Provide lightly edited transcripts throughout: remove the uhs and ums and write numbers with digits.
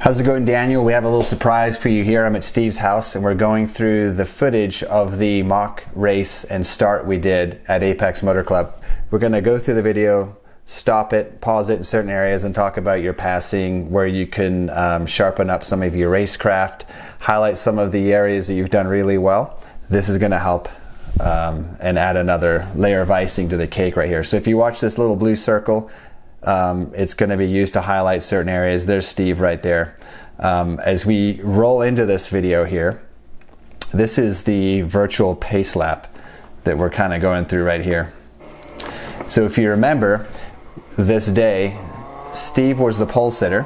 How's it going, Daniel? We have a little surprise for you here. I'm at Steve's house and we're going through the footage of the mock race and start we did at Apex Motor Club. We're going to go through the video, stop it, pause it in certain areas and talk about your passing, where you can sharpen up some of your racecraft, highlight some of the areas that you've done really well. This is going to help and add another layer of icing to the cake right here. So if you watch this little blue circle, it's going to be used to highlight certain areas. There's Steve right there. As we roll into this video here, this is the virtual pace lap that we're kind of going through right here. So if you remember this day, Steve was the pole sitter,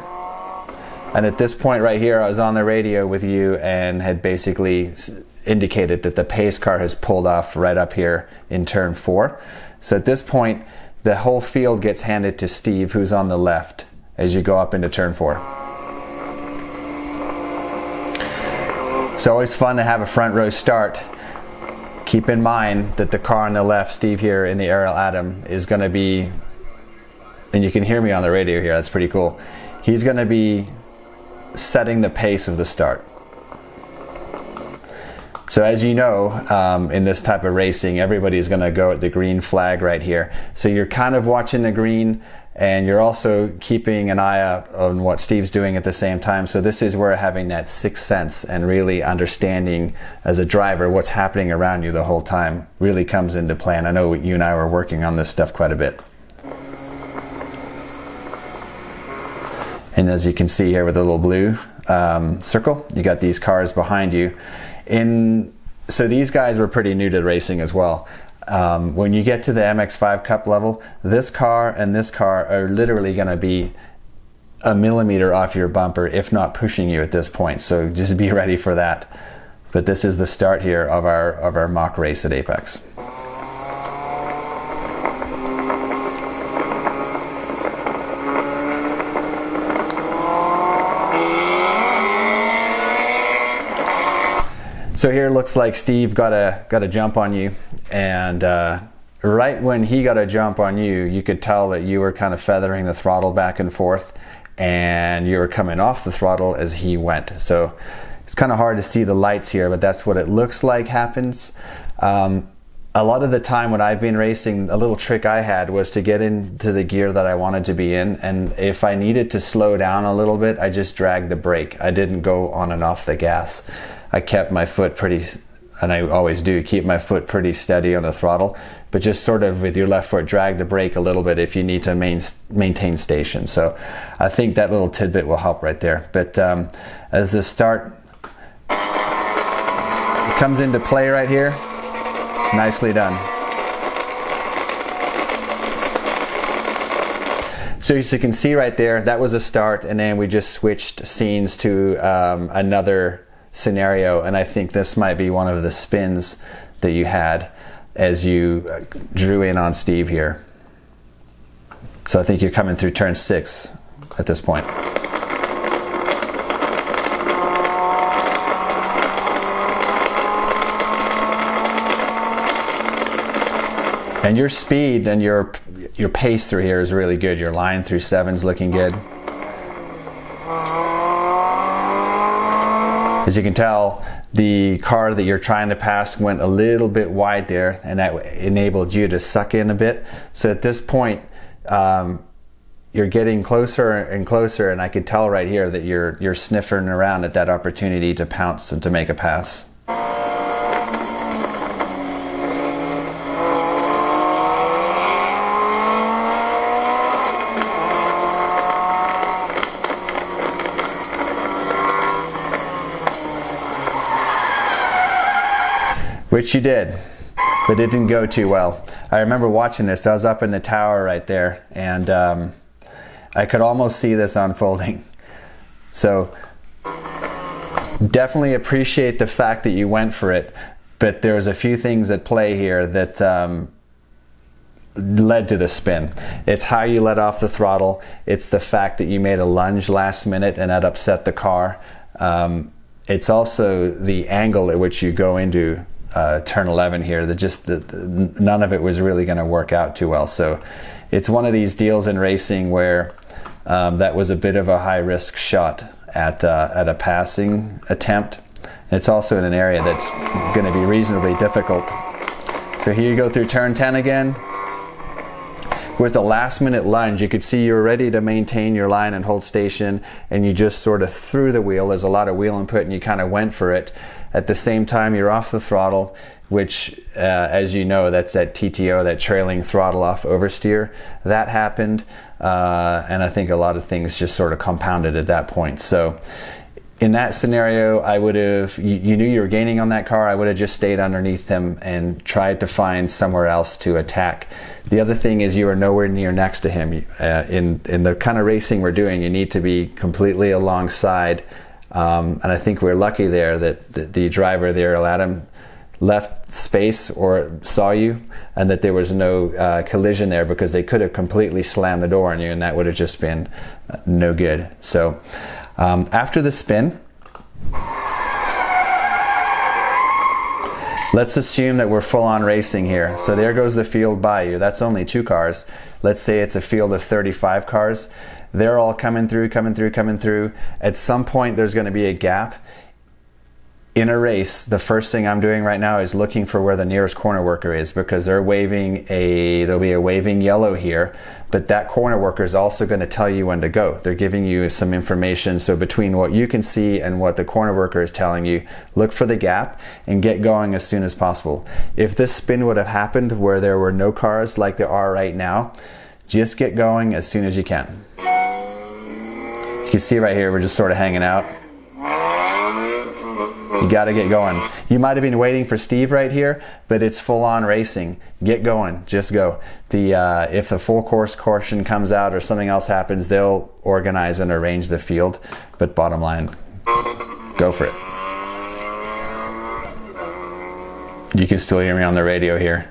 and at this point right here I was on the radio with you and had basically indicated that the pace car has pulled off right up here in turn 4. So at this point the whole field gets handed to Steve, who's on the left as you go up into turn 4. It's always fun to have a front row start. Keep in mind that the car on the left, Steve here in the Ariel Atom, is going to be, and you can hear me on the radio here, that's pretty cool, he's going to be setting the pace of the start. So as you know, in this type of racing, everybody's going to go at the green flag right here. So you're kind of watching the green and you're also keeping an eye out on what Steve's doing at the same time. So this is where having that sixth sense and really understanding as a driver what's happening around you the whole time really comes into play. And I know you and I were working on this stuff quite a bit. And as you can see here with the little blue circle, you got these cars behind you. So these guys were pretty new to racing as well. When you get to the MX-5 Cup level, this car and this car are literally going to be a millimeter off your bumper, if not pushing you at this point. So just be ready for that. But this is the start here of our mock race at Apex. So here it looks like Steve got a jump on you, and right when he got a jump on you, you could tell that you were kind of feathering the throttle back and forth, and you were coming off the throttle as he went. So it's kind of hard to see the lights here, but that's what it looks like happens. A lot of the time when I've been racing, a little trick I had was to get into the gear that I wanted to be in, and if I needed to slow down a little bit, I just dragged the brake. I didn't go on and off the gas. I kept my foot pretty, and I always do, keep my foot pretty steady on the throttle, but just sort of with your left foot drag the brake a little bit if you need to maintain station. So I think that little tidbit will help right there. But as the start comes into play right here, nicely done. So as you can see right there, that was a start, and then we just switched scenes to another scenario, and I think this might be one of the spins that you had as you drew in on Steve here. So I think you're coming through turn 6 at this point. And your speed and your pace through here is really good. Your line through 7's looking good. As you can tell, the car that you're trying to pass went a little bit wide there, and that enabled you to suck in a bit. So at this point, you're getting closer and closer, and I could tell right here that you're sniffing around at that opportunity to pounce and to make a pass. Which you did, but it didn't go too well. I remember watching this. I was up in the tower right there, and I could almost see this unfolding. So definitely appreciate the fact that you went for it, but there's a few things at play here that led to the spin. It's how you let off the throttle. It's the fact that you made a lunge last minute and that upset the car. It's also the angle at which you go into turn 11 here, that none of it was really going to work out too well. So it's one of these deals in racing where that was a bit of a high risk shot at a passing attempt. And it's also in an area that's going to be reasonably difficult. So here you go through turn 10 again. With the last minute lunge, you could see you were ready to maintain your line and hold station, and you just sort of threw the wheel. There's a lot of wheel input and you kind of went for it. At the same time, you're off the throttle, which as you know, that's that TTO, that trailing throttle off oversteer. That happened, and I think a lot of things just sort of compounded at that point. So in that scenario, I would have, you knew you were gaining on that car, I would have just stayed underneath him and tried to find somewhere else to attack. The other thing is you are nowhere near next to him. In the kind of racing we're doing, you need to be completely alongside. And I think we're lucky there that the driver there left space or saw you, and that there was no collision there, because they could have completely slammed the door on you and that would have just been no good. So after the spin, let's assume that we're full on racing here. So there goes the field by you. That's only 2 cars. Let's say it's a field of 35 cars. They're all coming through. At some point there's going to be a gap. In a race, the first thing I'm doing right now is looking for where the nearest corner worker is, because they're waving there'll be a waving yellow here, but that corner worker is also going to tell you when to go. They're giving you some information. So between what you can see and what the corner worker is telling you, look for the gap and get going as soon as possible. If this spin would have happened where there were no cars like there are right now, just get going as soon as you can. You can see right here, we're just sort of hanging out. You got to get going. You might have been waiting for Steve right here, but it's full on racing. Get going, just go. If the full course caution comes out or something else happens, they'll organize and arrange the field. But bottom line, go for it. You can still hear me on the radio here.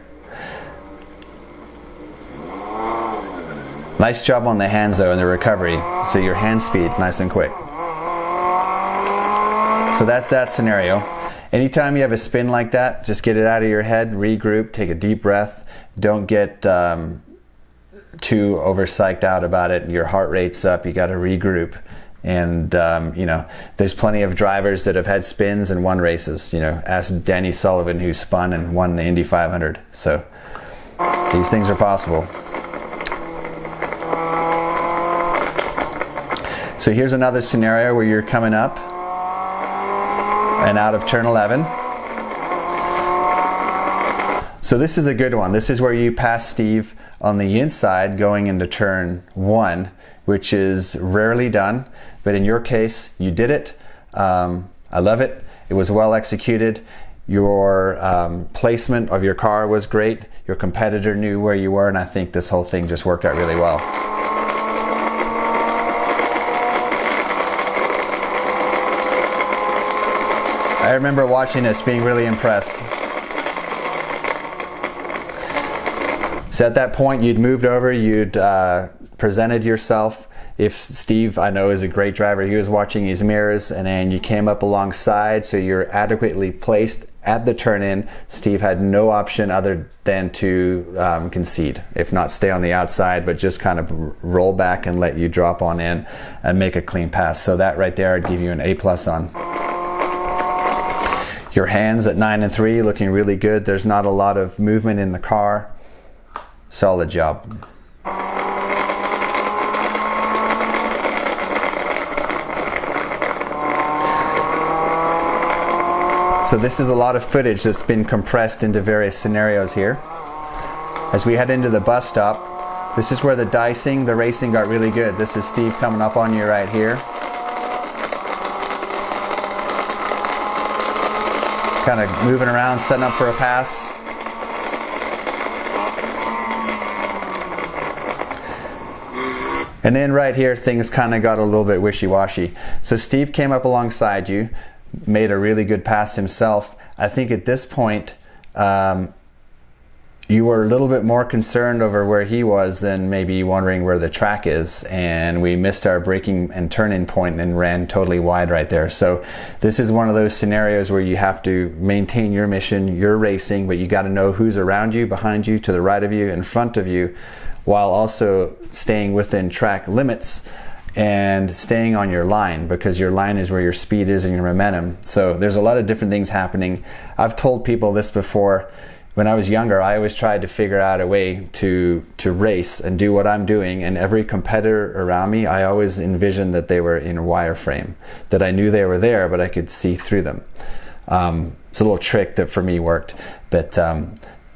Nice job on the hands though in the recovery. So your hand speed, nice and quick. So that's that scenario. Anytime you have a spin like that, just get it out of your head, regroup, take a deep breath. Don't get too over-psyched out about it. Your heart rate's up, you got to regroup. And you know, there's plenty of drivers that have had spins and won races. You know, ask Danny Sullivan, who spun and won the Indy 500. So these things are possible. So here's another scenario where you're coming up and out of turn 11. So this is a good one. This is where you pass Steve on the inside going into turn 1, which is rarely done, but in your case you did it. I love it. It was well executed. Your placement of your car was great. Your competitor knew where you were, and I think this whole thing just worked out really well. I remember watching this, being really impressed. So at that point, you'd moved over, you'd presented yourself. If Steve, I know, is a great driver, he was watching his mirrors, and then you came up alongside, so you're adequately placed at the turn-in. Steve had no option other than to concede. If not, stay on the outside, but just kind of roll back and let you drop on in and make a clean pass. So that right there, I'd give you an A+ on. Your hands at 9 and 3, looking really good. There's not a lot of movement in the car. Solid job. So this is a lot of footage that's been compressed into various scenarios here. As we head into the bus stop, this is where the racing got really good. This is Steve coming up on you right here. Kind of moving around, setting up for a pass. And then right here, things kind of got a little bit wishy-washy. So Steve came up alongside you, made a really good pass himself. I think at this point, you were a little bit more concerned over where he was than maybe wondering where the track is, and we missed our braking and turn-in point and ran totally wide right there. So this is one of those scenarios where you have to maintain your mission, you're racing, but you got to know who's around you, behind you, to the right of you, in front of you, while also staying within track limits. and staying on your line, because your line is where your speed is and your momentum. So there's a lot of different things happening. I've told people this before. When I was younger, I always tried to figure out a way to race and do what I'm doing, and every competitor around me, I always envisioned that they were in a wireframe, that I knew they were there, but I could see through them. It's a little trick that for me worked, but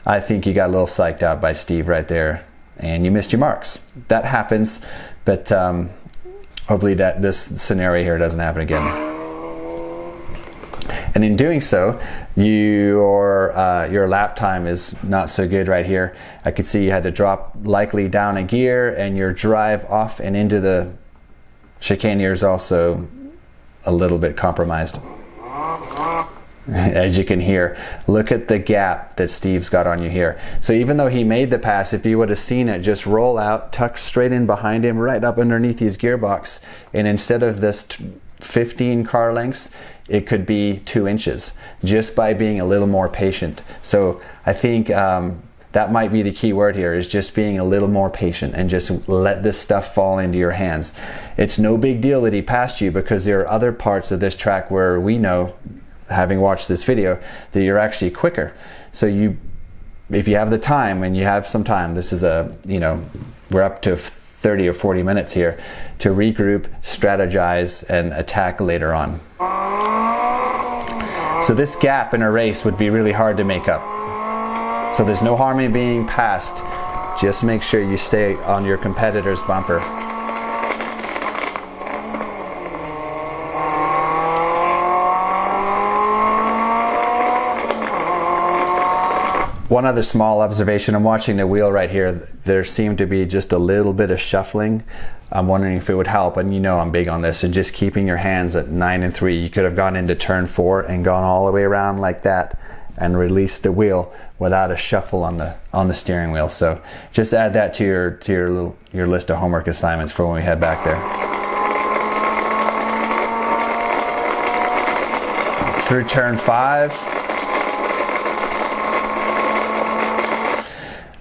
I think you got a little psyched out by Steve right there, and you missed your marks. That happens, but hopefully that this scenario here doesn't happen again. And in doing so, your lap time is not so good right here. I could see you had to drop likely down a gear, and your drive off and into the chicane here is also a little bit compromised. As you can hear, look at the gap that Steve's got on you here. So even though he made the pass, if you would have seen it just roll out, tuck straight in behind him, right up underneath his gearbox, and instead of this 15 car lengths, it could be 2 inches, just by being a little more patient. So I think that might be the key word here, is just being a little more patient and just let this stuff fall into your hands. It's no big deal that he passed you, because there are other parts of this track where we know, having watched this video, that you're actually quicker. So if you have the time, and you have some time, this is we're up to 30 or 40 minutes here to regroup, strategize, and attack later on. So this gap in a race would be really hard to make up. So there's no harm in being passed. Just make sure you stay on your competitor's bumper. One other small observation, I'm watching the wheel right here. There seemed to be just a little bit of shuffling. I'm wondering if it would help, and you know I'm big on this, and just keeping your hands at 9 and 3. You could have gone into turn 4 and gone all the way around like that and released the wheel without a shuffle on the steering wheel. So just add that to your list of homework assignments for when we head back there. Through turn 5.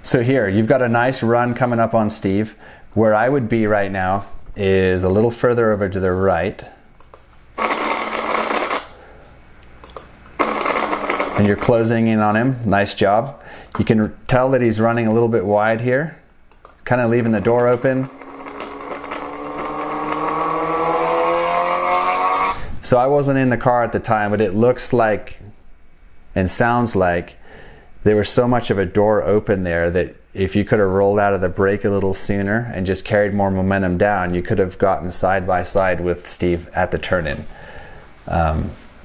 So here, you've got a nice run coming up on Steve. Where I would be right now is a little further over to the right. And you're closing in on him. Nice job. You can tell that he's running a little bit wide here, kind of leaving the door open. So I wasn't in the car at the time, but it looks like and sounds like there was so much of a door open there that if you could have rolled out of the brake a little sooner and just carried more momentum down, you could have gotten side by side with Steve at the turn-in.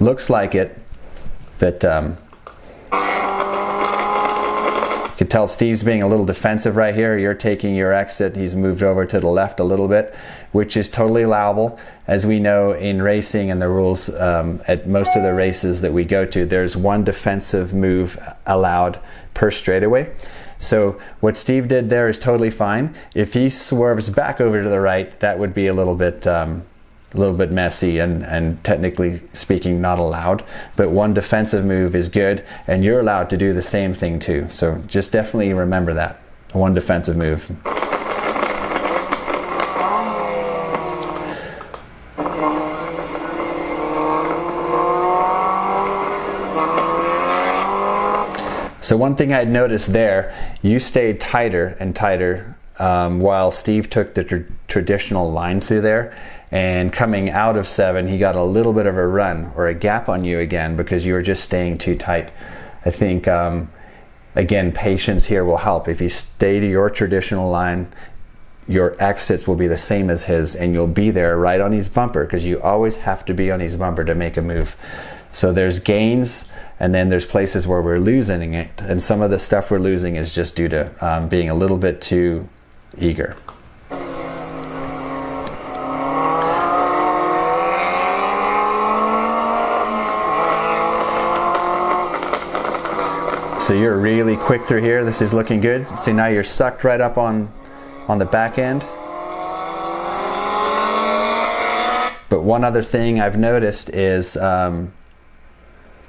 Looks like it, but you can tell Steve's being a little defensive right here. You're taking your exit. He's moved over to the left a little bit, which is totally allowable. As we know in racing and the rules at most of the races that we go to, there's one defensive move allowed per straightaway. So what Steve did there is totally fine. If he swerves back over to the right, that would be a little bit messy and technically speaking not allowed. But one defensive move is good, and you're allowed to do the same thing too. So just definitely remember that. One defensive move. So one thing I'd noticed there, you stayed tighter and tighter while Steve took the traditional line through there. And coming out of 7, he got a little bit of a run or a gap on you again because you were just staying too tight. I think, again, patience here will help. If you stay to your traditional line, your exits will be the same as his, and you'll be there right on his bumper, because you always have to be on his bumper to make a move. So there's gains, and then there's places where we're losing it, and some of the stuff we're losing is just due to being a little bit too eager. So you're really quick through here. This is looking good. See, now you're sucked right up on the back end. But one other thing I've noticed is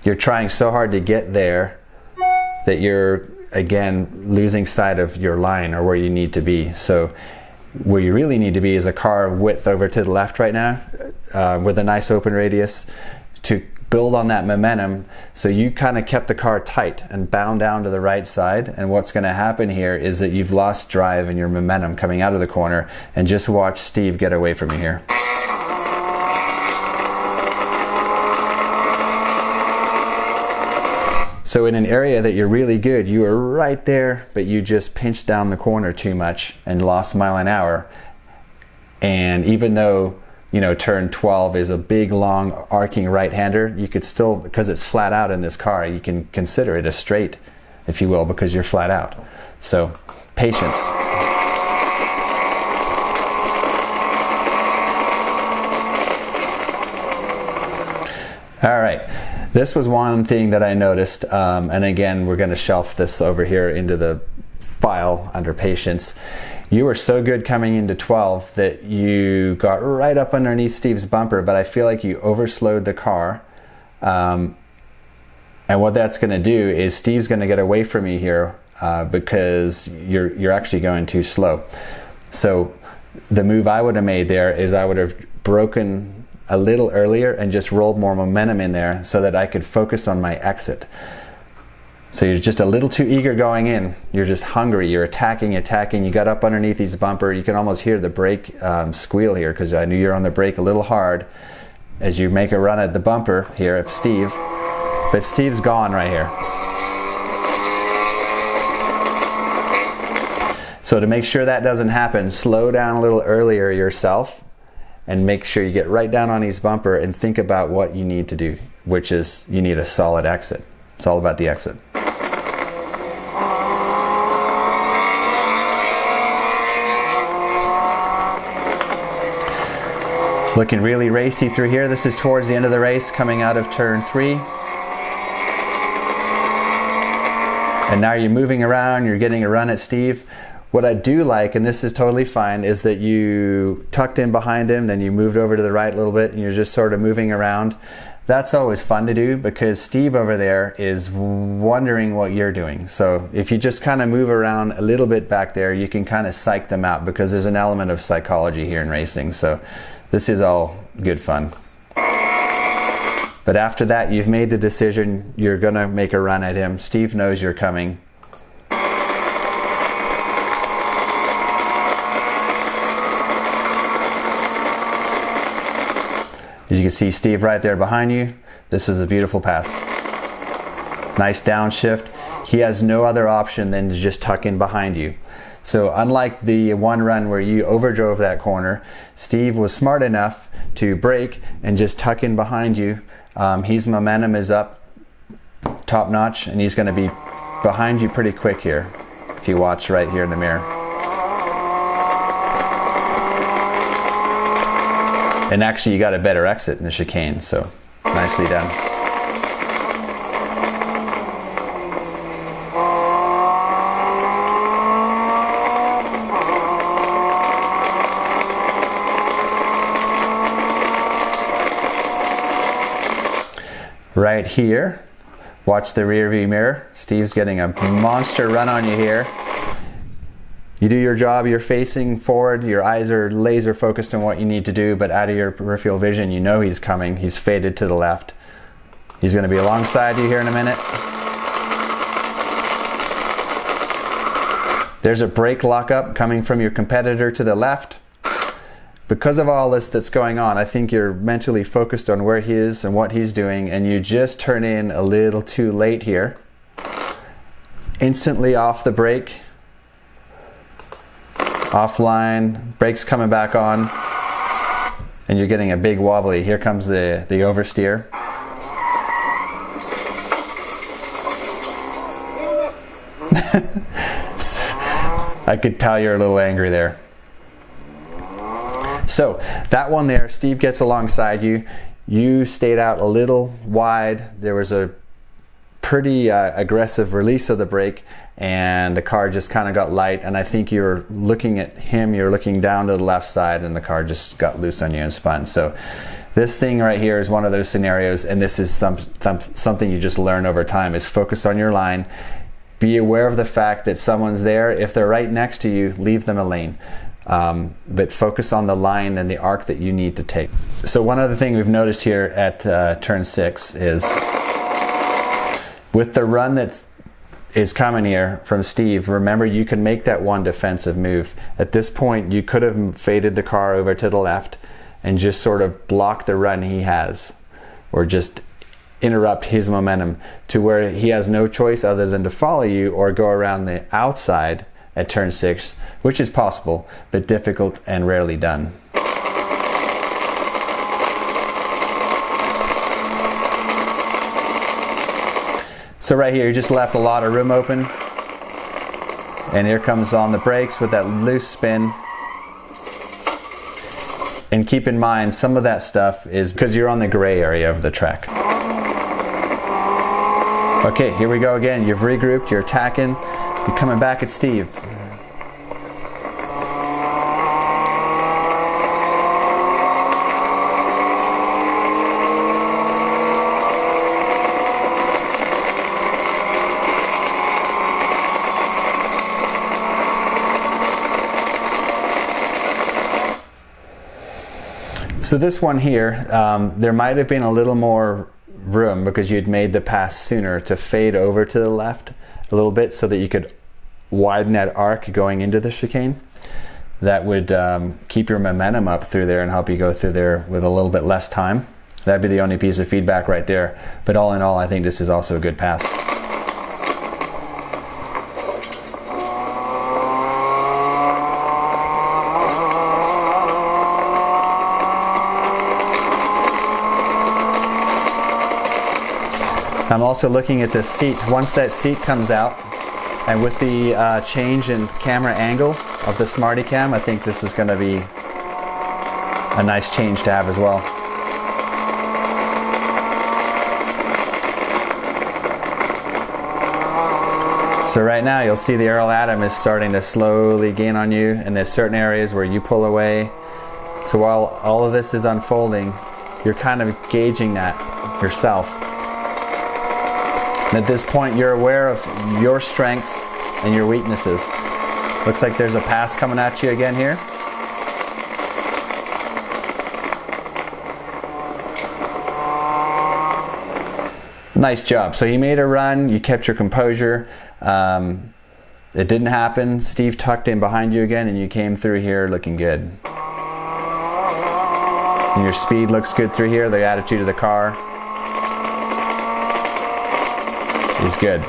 you're trying so hard to get there that you're, again, losing sight of your line or where you need to be. So Where you really need to be is a car width over to the left right now, with a nice open radius to build on that momentum. So you kind of kept the car tight and bound down to the right side, and what's going to happen here is that you've lost drive and your momentum coming out of the corner, and just watch Steve get away from you here. So in an area that you're really good, you were right there, but you just pinched down the corner too much and lost mile an hour. And even though, you know, turn 12 is a big, long, arcing right-hander, you could still, because it's flat out in this car, you can consider it a straight, if you will, because you're flat out. So, patience. All right. This was one thing that I noticed, and again, we're going to shelf this over here into the file under patience. You were so good coming into 12 that you got right up underneath Steve's bumper, but I feel like you overslowed the car. And what that's going to do is Steve's going to get away from you here because you're actually going too slow. So the move I would have made there is I would have broken a little earlier and just rolled more momentum in there so that I could focus on my exit. So you're just a little too eager going in. You're just hungry. You're attacking. You got up underneath his bumper. You can almost hear the brake squeal here, because I knew you're on the brake a little hard as you make a run at the bumper here of Steve. But Steve's gone right here. So to make sure that doesn't happen, slow down a little earlier yourself and make sure you get right down on his bumper and think about what you need to do, which is you need a solid exit. It's all about the exit. Looking really racy through here. This is towards the end of the race, coming out of turn 3. And now you're moving around, you're getting a run at Steve. What I do like, and this is totally fine, is that you tucked in behind him, then you moved over to the right a little bit, and you're just sort of moving around. That's always fun to do because Steve over there is wondering what you're doing. So if you just kind of move around a little bit back there, you can kind of psych them out, because there's an element of psychology here in racing. So this is all good fun. But after that, you've made the decision, you're going to make a run at him. Steve knows you're coming. As you can see Steve right there behind you, this is a beautiful pass. Nice downshift. He has no other option than to just tuck in behind you. So unlike the one run where you overdrove that corner, Steve was smart enough to brake and just tuck in behind you. His momentum is up top notch, and he's going to be behind you pretty quick here if you watch right here in the mirror. And actually you got a better exit in the chicane, so nicely done. Right here, watch the rear view mirror. Steve's getting a monster run on you here. You do your job, you're facing forward, your eyes are laser focused on what you need to do, but out of your peripheral vision, you know he's coming. He's faded to the left. He's going to be alongside you here in a minute. There's a brake lockup coming from your competitor to the left. Because of all this that's going on, I think you're mentally focused on where he is and what he's doing, and you just turn in a little too late here. Instantly off the brake. Offline, brakes coming back on, and you're getting a big wobbly. Here comes the oversteer. I could tell you're a little angry there. So that one there, Steve gets alongside you. You stayed out a little wide. There was a pretty aggressive release of the brake, and the car just kind of got light, and I think you're looking at him, you're looking down to the left side, and the car just got loose on you and spun. So this thing right here is one of those scenarios, and this is something you just learn over time, is focus on your line. Be aware of the fact that someone's there. If they're right next to you, leave them a lane. but focus on the line and the arc that you need to take. So one other thing we've noticed here at turn 6 is with the run that is coming here from Steve, remember you can make that one defensive move. At this point you could have faded the car over to the left and just sort of block the run he has, or just interrupt his momentum to where he has no choice other than to follow you or go around the outside at turn 6, which is possible but difficult and rarely done. So right here you just left a lot of room open, and here comes on the brakes with that loose spin. And keep in mind, some of that stuff is because you're on the gray area of the track. Okay, here we go again. You've regrouped, you're attacking, you're coming back at Steve. So this one here, there might have been a little more room because you'd made the pass sooner to fade over to the left a little bit so that you could widen that arc going into the chicane. That would keep your momentum up through there and help you go through there with a little bit less time. That'd be the only piece of feedback right there. But all in all, I think this is also a good pass. I'm also looking at the seat. Once that seat comes out, and with the change in camera angle of the Smarty Cam, I think this is going to be a nice change to have as well. So right now you'll see the Earl Atom is starting to slowly gain on you, and there's certain areas where you pull away. So while all of this is unfolding, you're kind of gauging that yourself. And at this point you're aware of your strengths and your weaknesses. Looks like there's a pass coming at you again here. Nice job. So you made a run, you kept your composure. It didn't happen. Steve tucked in behind you again and you came through here looking good. And your speed looks good through here. The attitude of the car is good.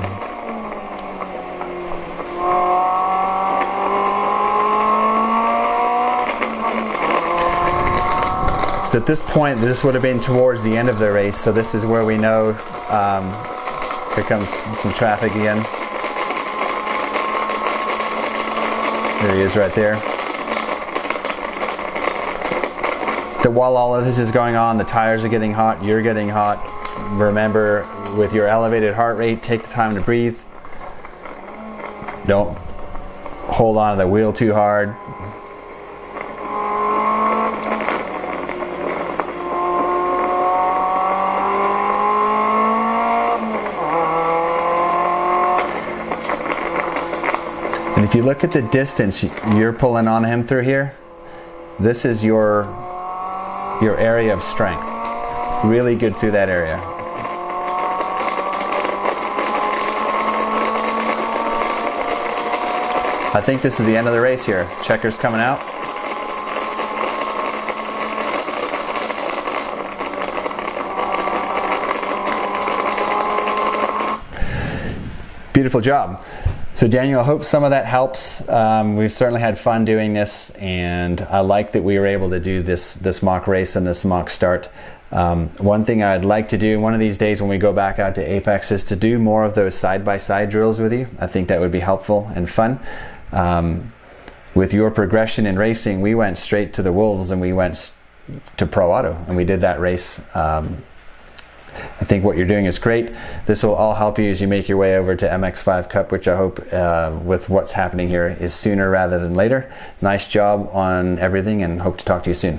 So at this point, this would have been towards the end of the race, so this is where we know here comes some traffic again. There he is right there. While all of this is going on, the tires are getting hot, you're getting hot. Remember, with your elevated heart rate, take the time to breathe. Don't hold on to the wheel too hard. And if you look at the distance you're pulling on him through here, this is your area of strength. Really good through that area. I think this is the end of the race here. Checker's coming out. Beautiful job. So Daniel, I hope some of that helps. We've certainly had fun doing this, and I like that we were able to do this mock race and this mock start. One thing I'd like to do one of these days when we go back out to Apex is to do more of those side-by-side drills with you. I think that would be helpful and fun. With your progression in racing, we went straight to the Wolves and we went to Pro Auto and we did that race. I think what you're doing is great. This will all help you as you make your way over to MX5 Cup, which I hope with what's happening here is sooner rather than later. Nice job on everything and hope to talk to you soon.